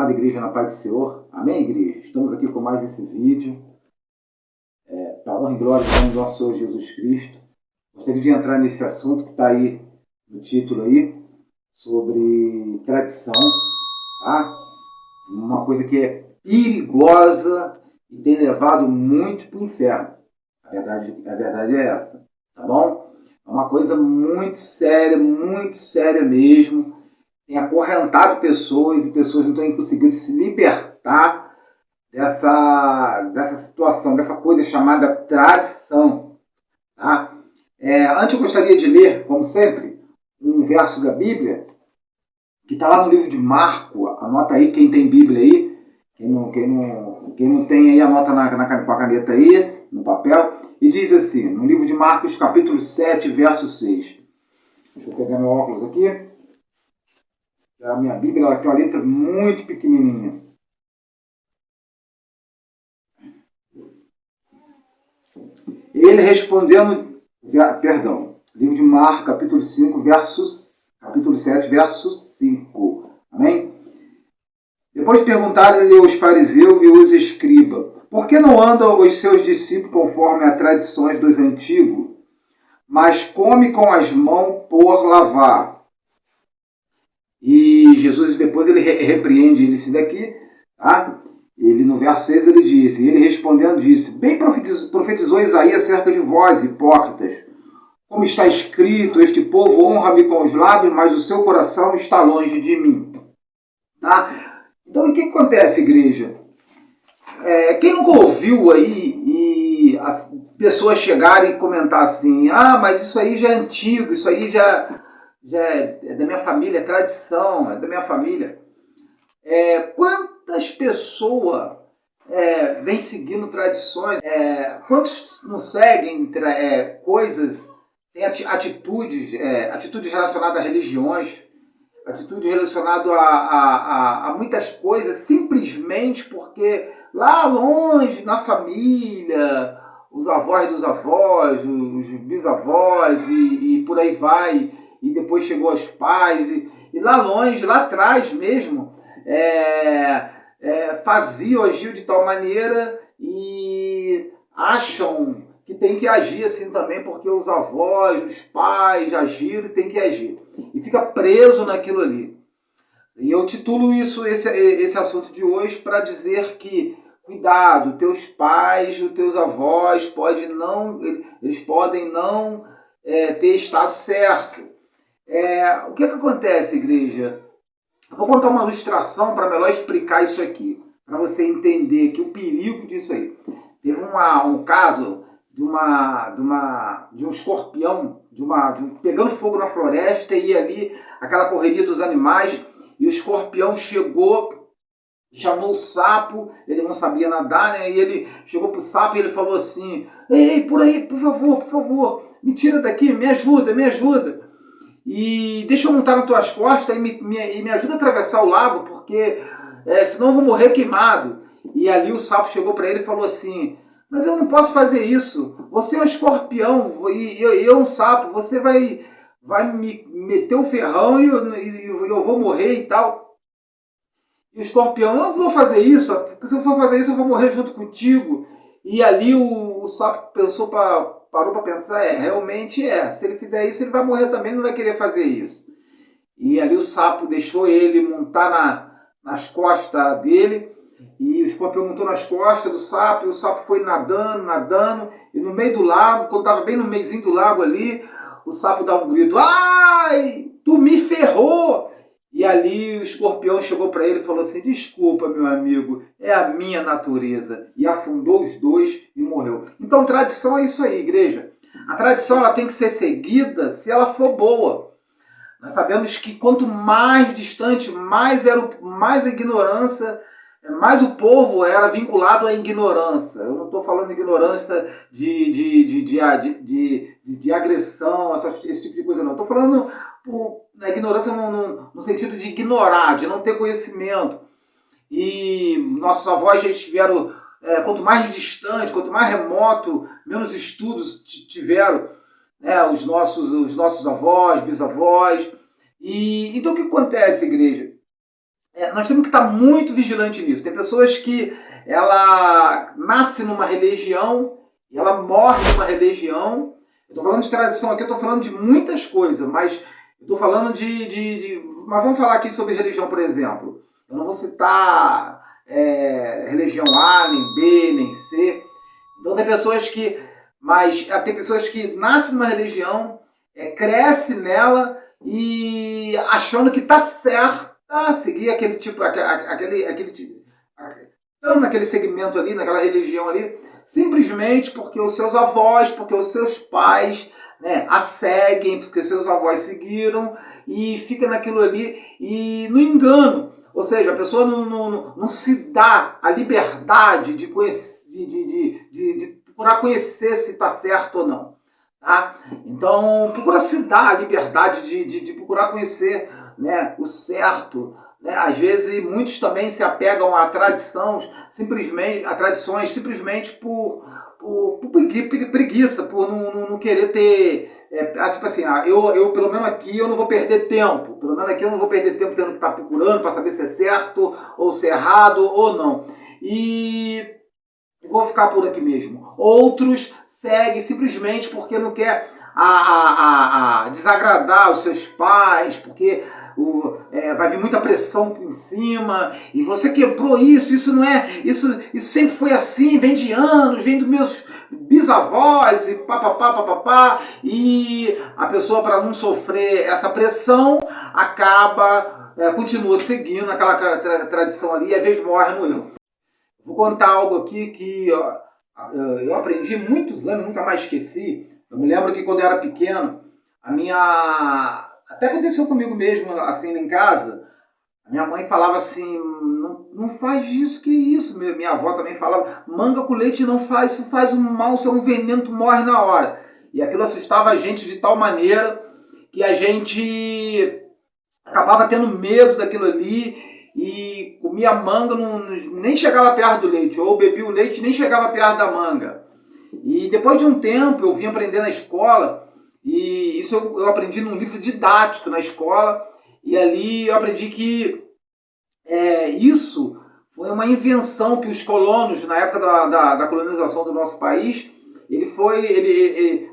Amada igreja, na paz do Senhor. Amém, igreja? Estamos aqui com mais esse vídeo. Para honra e glória do nosso Senhor Jesus Cristo. Gostaria de entrar nesse assunto que está aí no título aí, sobre tradição, tá? Uma coisa que é perigosa e tem levado muito para o inferno. A verdade é essa, tá bom? É uma coisa muito séria mesmo. Tem acorrentado pessoas e pessoas não estão conseguindo se libertar dessa situação, dessa coisa chamada tradição. Tá? Antes eu gostaria de ler, como sempre, um verso da Bíblia que está lá no livro de Marcos. Anota aí quem tem Bíblia aí. Quem não tem aí, anota com a caneta aí, no papel. E diz assim, no livro de Marcos, capítulo 7, verso 6. Deixa eu pegar meu óculos aqui. A minha Bíblia ela tem uma letra muito pequenininha. Ele respondendo, livro de Marcos, capítulo 7, verso 5. Amém? Depois perguntaram-lhe os fariseus e os escribas, por que não andam os seus discípulos conforme as tradições dos antigos, mas come com as mãos por lavar? E Jesus depois ele repreende isso daqui, tá? Ele no verso 6 ele disse, ele respondendo disse, bem profetizou Isaías acerca de vós, hipócritas, como está escrito, este povo honra-me com os lábios, mas o seu coração está longe de mim. Tá? Então o que acontece, igreja? Quem nunca ouviu aí e as pessoas chegarem e comentar assim, mas isso aí já é antigo, isso aí já é da minha família, é tradição, é da minha família. Quantas pessoas vêm seguindo tradições, quantos não seguem coisas, tem atitudes relacionadas a religiões, atitudes relacionadas a muitas coisas, simplesmente porque lá longe, na família, os avós dos avós, os bisavós e por aí vai, e depois chegou aos pais, e lá longe, lá atrás mesmo, faziam, agiam de tal maneira e acham que tem que agir assim também, porque os avós, os pais agiram e tem que agir. E fica preso naquilo ali. E eu titulo esse assunto de hoje para dizer que, cuidado, teus pais, os teus avós, eles podem não ter estado certo. O que acontece, igreja? Eu vou contar uma ilustração para melhor explicar isso aqui, para você entender que o perigo disso aí. Teve um caso de um escorpião, pegando fogo na floresta, e ali aquela correria dos animais, e o escorpião chegou, chamou o sapo, ele não sabia nadar, né? E ele chegou pro sapo e ele falou assim, ei, por aí, por favor, me tira daqui, me ajuda. E deixa eu montar nas tuas costas e me ajuda a atravessar o lago, porque senão eu vou morrer queimado. E ali o sapo chegou para ele e falou assim, mas eu não posso fazer isso. Você é um escorpião e eu um sapo. Você vai me meter o ferrão e eu vou morrer e tal. E o escorpião, eu não vou fazer isso. Porque se eu for fazer isso, eu vou morrer junto contigo. E ali o sapo parou para pensar, realmente se ele fizer isso, ele vai morrer também, não vai querer fazer isso. E ali o sapo deixou ele montar nas costas dele, e o escorpião montou nas costas do sapo, e o sapo foi nadando, e no meio do lago, quando estava bem no meiozinho do lago ali, o sapo dá um grito, ai, tu me ferrou! E ali o escorpião chegou para ele e falou assim, desculpa, meu amigo, é a minha natureza. E afundou os dois e morreu. Então, tradição é isso aí, igreja. A tradição ela tem que ser seguida se ela for boa. Nós sabemos que quanto mais distante, mais a ignorância, mais o povo era vinculado à ignorância. Eu não estou falando de ignorância de agressão, esse tipo de coisa, não. Estou falando na ignorância no sentido de ignorar, de não ter conhecimento. E nossos avós já estiveram, quanto mais distante, quanto mais remoto, menos estudos tiveram, os nossos avós, bisavós. E então o que acontece, igreja? nós temos que estar muito vigilante nisso. Tem pessoas que ela nasce numa religião e ela morre numa religião. Eu estou falando de tradição aqui, eu estou falando de muitas coisas, mas eu estou falando Mas vamos falar aqui sobre religião, por exemplo. Eu não vou citar religião A, nem B, nem C. Então tem pessoas que... Mas tem pessoas que nascem numa religião, crescem nela e achando que está certo seguir aquele tipo, estão naquele segmento ali, naquela religião ali, simplesmente porque os seus avós, porque os seus pais, né, a seguem, porque seus avós seguiram, e fica naquilo ali, e no engano. Ou seja, a pessoa não se dá a liberdade de procurar conhecer se está certo ou não. Tá? Então, procura se dar a liberdade de procurar conhecer, né, o certo. Né? Às vezes, muitos também se apegam a tradições simplesmente por preguiça, por não querer ter... tipo assim, eu pelo menos aqui eu não vou perder tempo. Pelo menos aqui eu não vou perder tempo tendo que estar procurando para saber se é certo ou se é errado ou não. E vou ficar por aqui mesmo. Outros seguem simplesmente porque não quer desagradar os seus pais, porque vai vir muita pressão em cima, e você quebrou isso não é, isso sempre foi assim, vem de anos, vem dos meus bisavós, e papapá, e a pessoa, para não sofrer essa pressão, continua seguindo aquela tradição ali, e às vezes morre no erro. Vou contar algo aqui que eu aprendi há muitos anos, nunca mais esqueci. Eu me lembro que quando eu era pequeno, até aconteceu comigo mesmo, assim, em casa, a minha mãe falava assim, não faz isso, que isso? Minha avó também falava, manga com leite não faz, isso faz um mal, isso é um veneno, tu morre na hora. E aquilo assustava a gente de tal maneira que a gente acabava tendo medo daquilo ali e comia manga, nem chegava perto do leite, ou bebia o leite nem chegava perto da manga. E depois de um tempo eu vim aprender na escola, e isso eu aprendi num livro didático na escola, e ali eu aprendi que isso foi uma invenção que os colonos, na época da colonização do nosso país,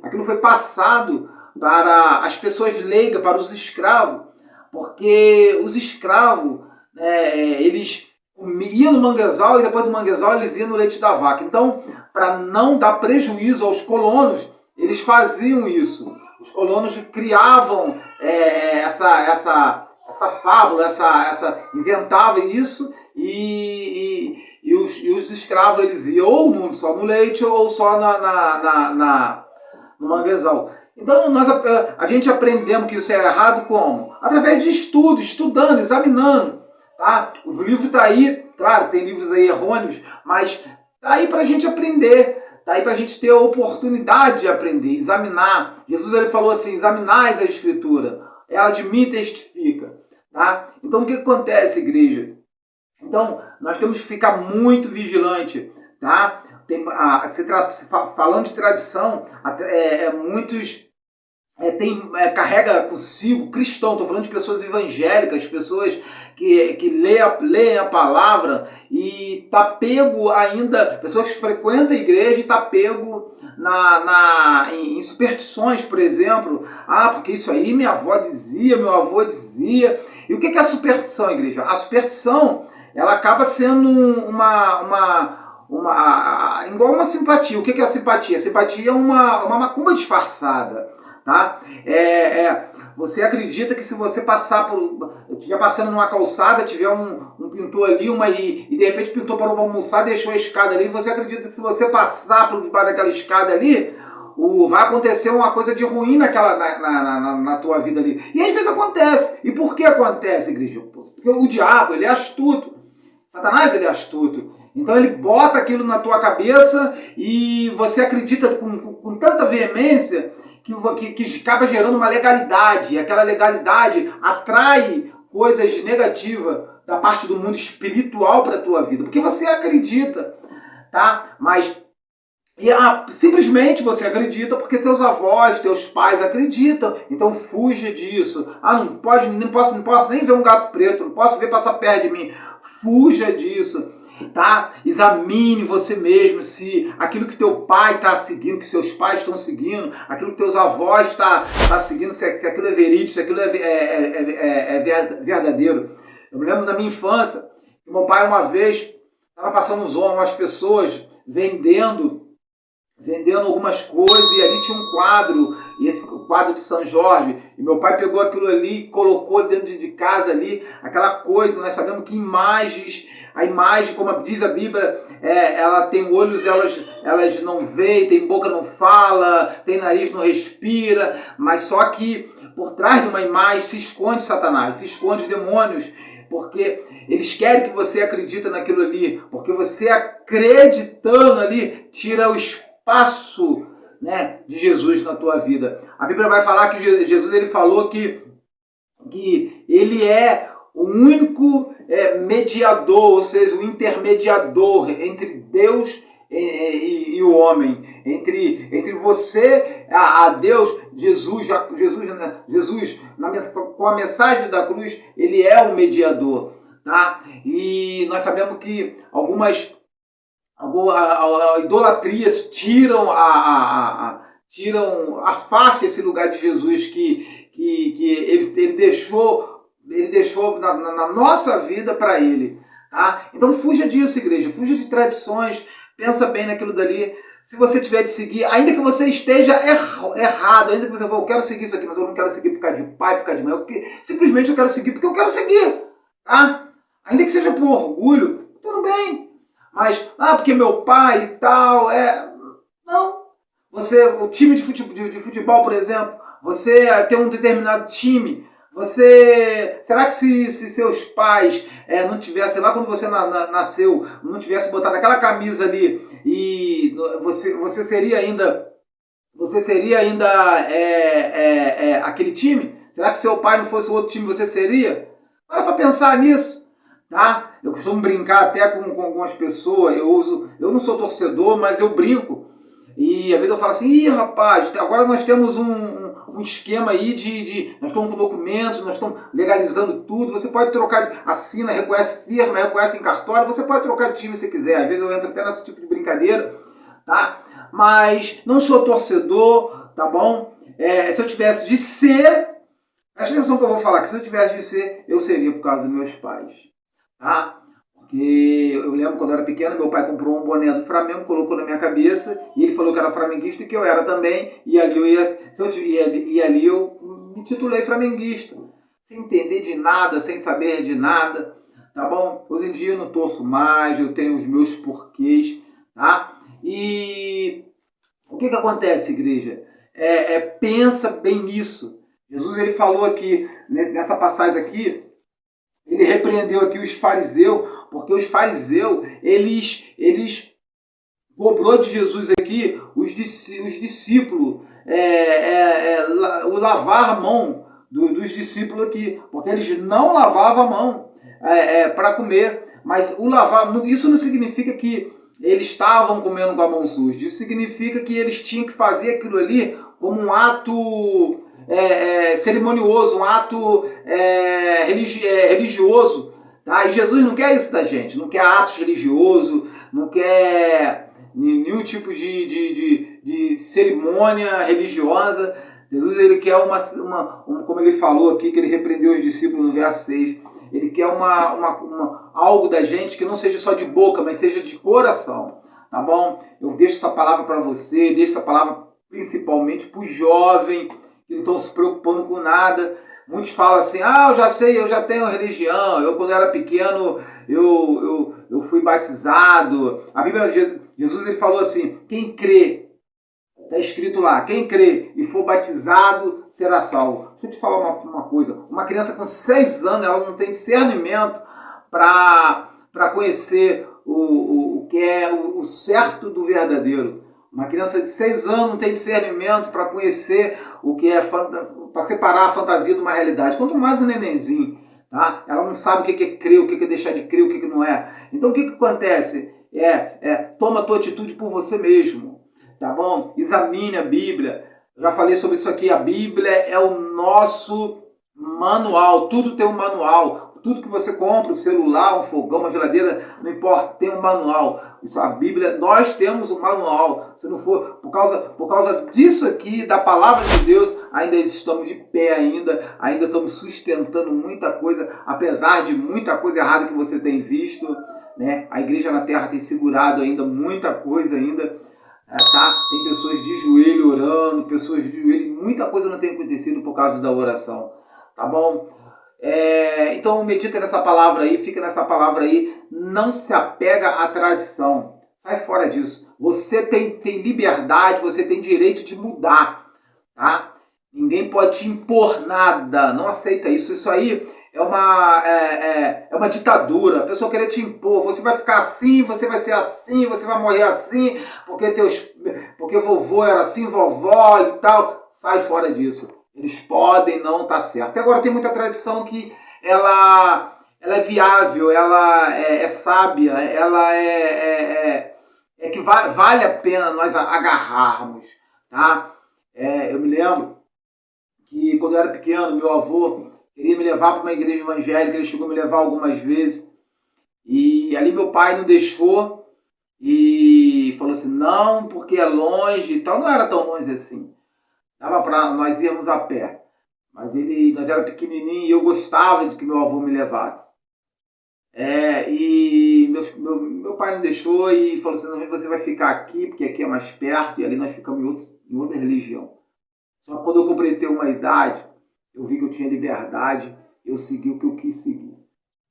aquilo foi passado para as pessoas leigas, para os escravos, porque os escravos, eles iam no manguezal e depois do manguezal eles iam no leite da vaca. Então, para não dar prejuízo aos colonos, eles faziam isso. Os colonos criavam essa fábula, inventavam isso, e os escravos eles iam ou só no leite ou só no manguezal. Então a gente aprendemos que isso é errado como? Através de estudo, estudando, examinando. Tá? O livro está aí, claro, tem livros aí errôneos, mas está aí para a gente aprender. Está aí para a gente ter a oportunidade de aprender, examinar. Jesus ele falou assim, examinais a Escritura, ela de mim testifica. Tá? Então o que acontece, igreja? Então nós temos que ficar muito vigilante. Tá? Falando de tradição, muitos carrega consigo cristão, estou falando de pessoas evangélicas, pessoas que leem a palavra e está pego ainda, pessoas que frequentam a igreja e está pego em superstições, por exemplo. Porque isso aí minha avó dizia, meu avô dizia. E o que é a superstição, igreja? A superstição, ela acaba sendo igual uma simpatia. O que é a simpatia? A simpatia é uma macumba disfarçada. Tá? Você acredita que se você estiver passando numa calçada, tiver um pintor ali, e de repente o pintor parou para almoçar, deixou a escada ali, você acredita que se você passar por debaixo daquela escada ali, vai acontecer uma coisa de ruim na tua vida ali. E às vezes acontece. E por que acontece, igreja? Porque o diabo, ele é astuto. Satanás, ele é astuto. Então ele bota aquilo na tua cabeça e você acredita com tanta veemência que acaba gerando uma legalidade. Aquela legalidade atrai coisas negativas da parte do mundo espiritual para a tua vida, porque você acredita, tá? Mas E simplesmente você acredita porque teus avós, teus pais acreditam. Então fuja disso. Não posso nem ver um gato preto, não posso ver passar perto de mim. Fuja disso. Tá? Examine você mesmo se aquilo que teu pai está seguindo, que seus pais estão seguindo, aquilo que teus avós estão seguindo, se aquilo é verídico, se aquilo é verdadeiro. Eu me lembro da minha infância, que meu pai uma vez estava passando umas pessoas vendendo algumas coisas, e ali tinha um quadro, e esse quadro de São Jorge, e meu pai pegou aquilo ali e colocou dentro de casa ali, aquela coisa. Nós sabemos que a imagem, como diz a Bíblia, ela tem olhos, elas não veem, tem boca, não fala, tem nariz, não respira, mas só que por trás de uma imagem se esconde Satanás, se esconde demônios, porque eles querem que você acredite naquilo ali, porque você acreditando ali, tira o espaço, né, de Jesus na tua vida. A Bíblia vai falar que Jesus ele falou que ele é o único mediador, ou seja, o intermediador entre Deus e o homem, entre você a Deus. Jesus com a mensagem da cruz, ele é o mediador, tá? E nós sabemos que algumas idolatrias afasta esse lugar de Jesus que ele deixou na nossa vida para ele, tá? Então fuja disso, igreja, fuja de tradições, pensa bem naquilo dali. Se você tiver de seguir, ainda que você esteja errado, ainda que você fale, eu quero seguir isso aqui, mas eu não quero seguir por causa de pai, por causa de mãe, simplesmente eu quero seguir porque eu quero seguir, tá? Ainda que seja por orgulho, tudo bem. Mas, porque meu pai e tal, não. O time de futebol, por exemplo, você tem um determinado time, será que se seus pais não tivessem, lá quando você nasceu, não tivesse botado aquela camisa ali, e você seria ainda aquele time? Será que seu pai não fosse o outro time, você seria? Para pensar nisso. Tá? Eu costumo brincar até com algumas pessoas, eu não sou torcedor, mas eu brinco. E às vezes eu falo assim, rapaz, agora nós temos um esquema aí nós estamos com documentos, nós estamos legalizando tudo, você pode trocar, assina, reconhece firma, reconhece em cartório, você pode trocar de time se quiser. Às vezes eu entro até nesse tipo de brincadeira, tá? Mas não sou torcedor, tá bom? Se eu tivesse de ser, presta atenção que eu vou falar, que se eu tivesse de ser, eu seria por causa dos meus pais. Tá? Porque eu lembro quando eu era pequeno, meu pai comprou um boné do Flamengo, colocou na minha cabeça, e ele falou que era flamenguista e que eu era também, e ali eu me titulei flamenguista, sem entender de nada, sem saber de nada, tá bom? Hoje em dia eu não torço mais, eu tenho os meus porquês, tá? E o que acontece, igreja? Pensa bem nisso. Jesus ele falou aqui, nessa passagem aqui, ele repreendeu aqui os fariseus, porque os fariseus, eles cobrou de Jesus aqui os discípulos, o lavar a mão dos discípulos aqui, porque eles não lavavam a mão para comer, mas o lavar, isso não significa que eles estavam comendo com a mão suja, isso significa que eles tinham que fazer aquilo ali como um ato cerimonioso, um ato religioso, tá? E Jesus não quer isso da gente, não quer atos religiosos, não quer nenhum tipo de cerimônia religiosa. Jesus ele quer como ele falou aqui, que ele repreendeu os discípulos no verso 6, ele quer algo da gente que não seja só de boca, mas seja de coração, tá bom? Eu deixo essa palavra para você, deixo essa palavra principalmente para o jovem, que não estão se preocupando com nada. Muitos falam assim, eu já sei, eu já tenho religião, eu quando era pequeno, eu fui batizado. A Bíblia, Jesus ele falou assim, quem crê, está escrito lá, quem crê e for batizado será salvo. Deixa eu te falar uma coisa, uma criança com 6 anos, ela não tem discernimento para conhecer o que é o certo do verdadeiro. Uma criança de 6 anos não tem discernimento para conhecer o que é, para separar a fantasia de uma realidade. Quanto mais um nenenzinho, tá? Ela não sabe o que é crer, o que é deixar de crer, o que não é. Então o que acontece? Toma a tua atitude por você mesmo. tá bom? Examine a Bíblia. Eu já falei sobre isso aqui. A Bíblia é o nosso manual. Tudo tem um manual. Tudo que você compra, um celular, um fogão, uma geladeira, não importa, tem um manual. Isso, a Bíblia, nós temos um manual. Se não for por causa disso aqui, da palavra de Deus, ainda estamos de pé ainda estamos sustentando muita coisa, apesar de muita coisa errada que você tem visto, né? A igreja na terra tem segurado ainda muita coisa ainda, tá? Tem pessoas de joelho orando, pessoas de joelho, muita coisa não tem acontecido por causa da oração, tá bom? Então medita nessa palavra aí, fica nessa palavra aí, não se apega à tradição, sai fora disso. Você tem liberdade, você tem direito de mudar, tá? Ninguém pode te impor nada, não aceita isso. Isso aí é uma ditadura, a pessoa querer te impor, você vai ficar assim, você vai ser assim, você vai morrer assim, porque vovô era assim, vovó e tal, sai fora disso. Eles podem não estar certo. Até agora tem muita tradição que ela é viável, ela é sábia, ela que vale a pena nós agarrarmos, tá? Eu me lembro que quando eu era pequeno, meu avô queria me levar para uma igreja evangélica, ele chegou a me levar algumas vezes, e ali meu pai não deixou, e falou assim, não, porque é longe e tal. Não era tão longe assim. Dava para nós irmos a pé. Mas nós era pequenininho e eu gostava de que meu avô me levasse. E meu pai não deixou e falou assim, não, você vai ficar aqui, porque aqui é mais perto, e ali nós ficamos em outra religião. Só que quando eu completei uma idade, eu vi que eu tinha liberdade, eu segui o que eu quis seguir.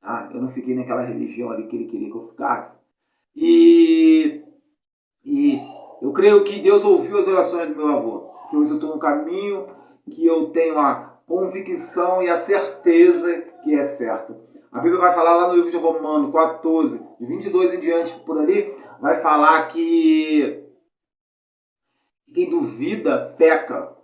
Tá? Eu não fiquei naquela religião ali que ele queria que eu ficasse. E eu creio que Deus ouviu as orações do meu avô. Que hoje eu estou no caminho, que eu tenho a convicção e a certeza que é certo. A Bíblia vai falar lá no livro de Romanos 14, de 22 em diante, por ali, vai falar que quem duvida peca.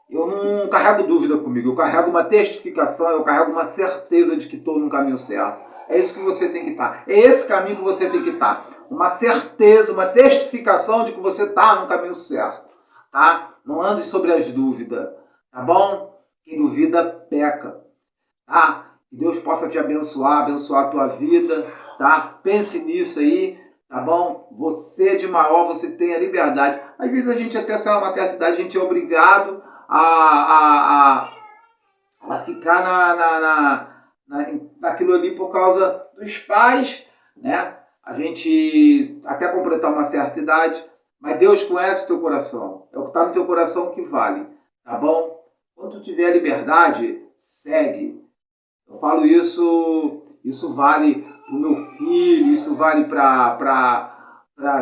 Eu não carrego dúvida comigo, eu carrego uma testificação, eu carrego uma certeza de que estou no caminho certo. É isso que você tem que estar. É esse caminho que você tem que estar. Uma certeza, uma testificação de que você está no caminho certo. Tá? Não ande sobre as dúvidas. Tá bom? Quem duvida, peca. Tá? Que Deus possa te abençoar a tua vida. Tá? Pense nisso aí. Tá bom? Você é de maior, você tem a liberdade. Às vezes a gente até uma certa idade, a gente é obrigado a ficar naquilo ali por causa dos pais, né? A gente até completar uma certa idade, mas Deus conhece o teu coração. É o que está no teu coração que vale, tá bom? Quando tu tiver liberdade, segue. Eu falo isso vale pro meu filho, isso vale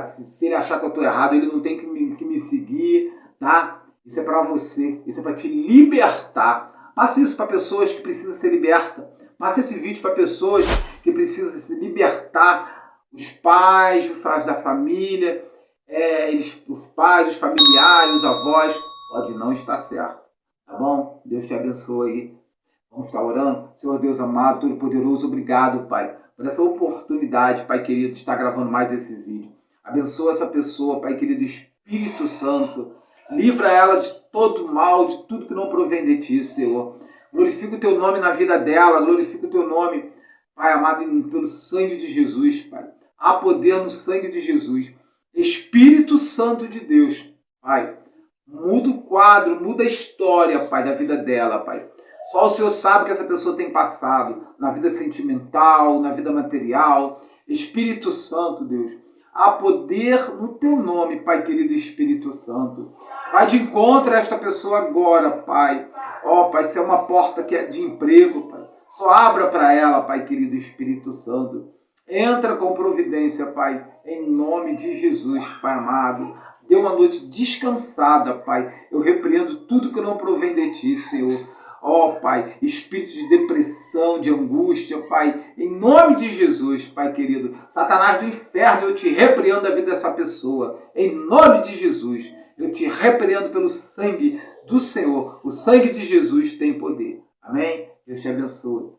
se ele achar que eu estou errado, ele não tem que me seguir, tá? Isso é para você, isso é para te libertar. Passe isso para pessoas que precisam ser libertas. Passe esse vídeo para pessoas que precisam se libertar. Os pais da família, os pais, os familiares, os avós. Pode não estar certo, tá bom? Deus te abençoe. Vamos estar orando. Senhor Deus amado, Todo-Poderoso, obrigado, Pai, por essa oportunidade, Pai querido, de estar gravando mais esse vídeo. Abençoa essa pessoa, Pai querido, Espírito Santo. Livra ela de todo mal, de tudo que não provém de Ti, Senhor. Glorifica o Teu nome na vida dela, glorifica o Teu nome, Pai amado, pelo sangue de Jesus, Pai. Há poder no sangue de Jesus. Espírito Santo de Deus, Pai, muda o quadro, muda a história, Pai, da vida dela, Pai. Só o Senhor sabe o que essa pessoa tem passado na vida sentimental, na vida material. Espírito Santo, Deus, há poder no Teu nome, Pai querido Espírito Santo. Vai de encontro a esta pessoa agora, Pai. Pai, se é uma porta que é de emprego, Pai, só abra para ela, Pai querido Espírito Santo. Entra com providência, Pai, em nome de Jesus, Pai amado. Dê uma noite descansada, Pai. Eu repreendo tudo que não provém de Ti, Senhor. Pai, espírito de depressão, de angústia, Pai, em nome de Jesus, Pai querido. Satanás do inferno, eu te repreendo da vida dessa pessoa. Em nome de Jesus, eu te repreendo pelo sangue do Senhor. O sangue de Jesus tem poder. Amém? Deus te abençoe.